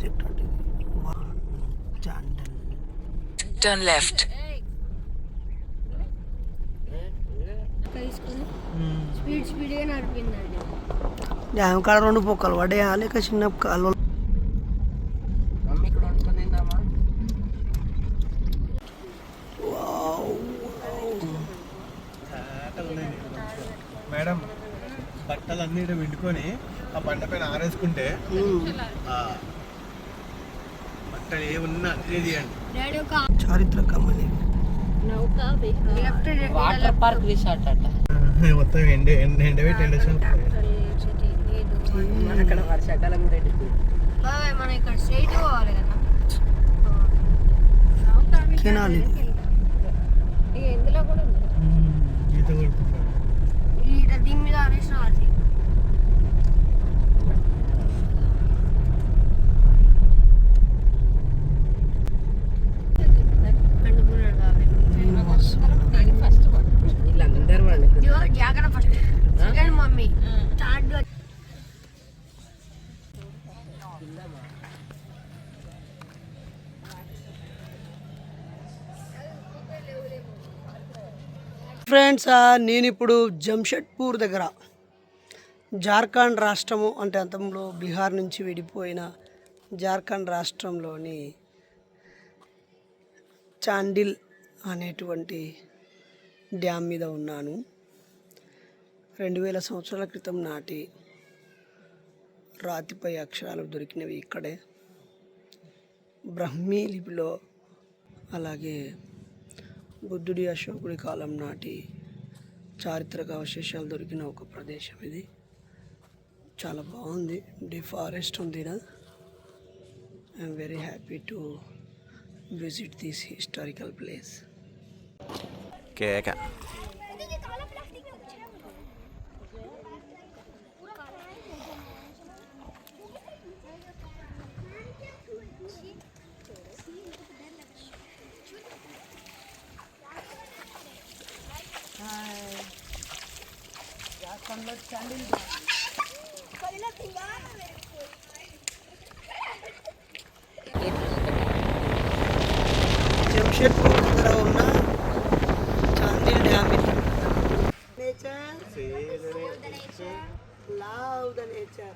Project అంటే చాండల్. Turn left. Dam కాడ 2 పొక్కలు పడ్డాయా లేక చిన్న కాలువ? మేడం బట్టలన్నీ విండుకొని ఆ బండ పైన ఆరేసుకుంటే బట్టలు ఏమున్నా అదే చేయండి. చారిత్రకమని వాటర్ పార్క్ రిసార్ట్ అట మొత్తం ఎండబెట్టి ఎండేసాను. అక్కడ వర్షాకాలం మనం ఇక్కడ స్ట్రైట్ పోవాలి కదా. తినాలి. ఇందులో కూడా ఉంది. ఈత కొడుతున్నాడు. దీని మీద ఆరేసిన అది వీళ్ళందరూ జాగ్రత్త first second mummy third friends, నేను ఇప్పుడు జంషెడ్పూర్ దగ్గర జార్ఖండ్ రాష్ట్రము అంటే అంతంలో బీహార్ నుంచి విడిపోయిన జార్ఖండ్ రాష్ట్రంలోని చాండిల్ అనేటువంటి డ్యామ్ మీద ఉన్నాను. 2000 సంవత్సరాల క్రితం నాటి రాతిపై అక్షరాలు దొరికినవి ఇక్కడే. బ్రహ్మీ లిపిలో, అలాగే బుద్ధుడి అశోకుడి కాలం నాటి చారిత్రక అవశేషాలు దొరికిన ఒక ప్రదేశం ఇది. చాలా బాగుంది. ఫారెస్ట్ ఉంది. I'm very happy to visit this historical place. కేక జంషెడ్పూర్ దగ్గర ఉన్న చాండిల్ డ్యామ్ ఇది. Nature, love the nature.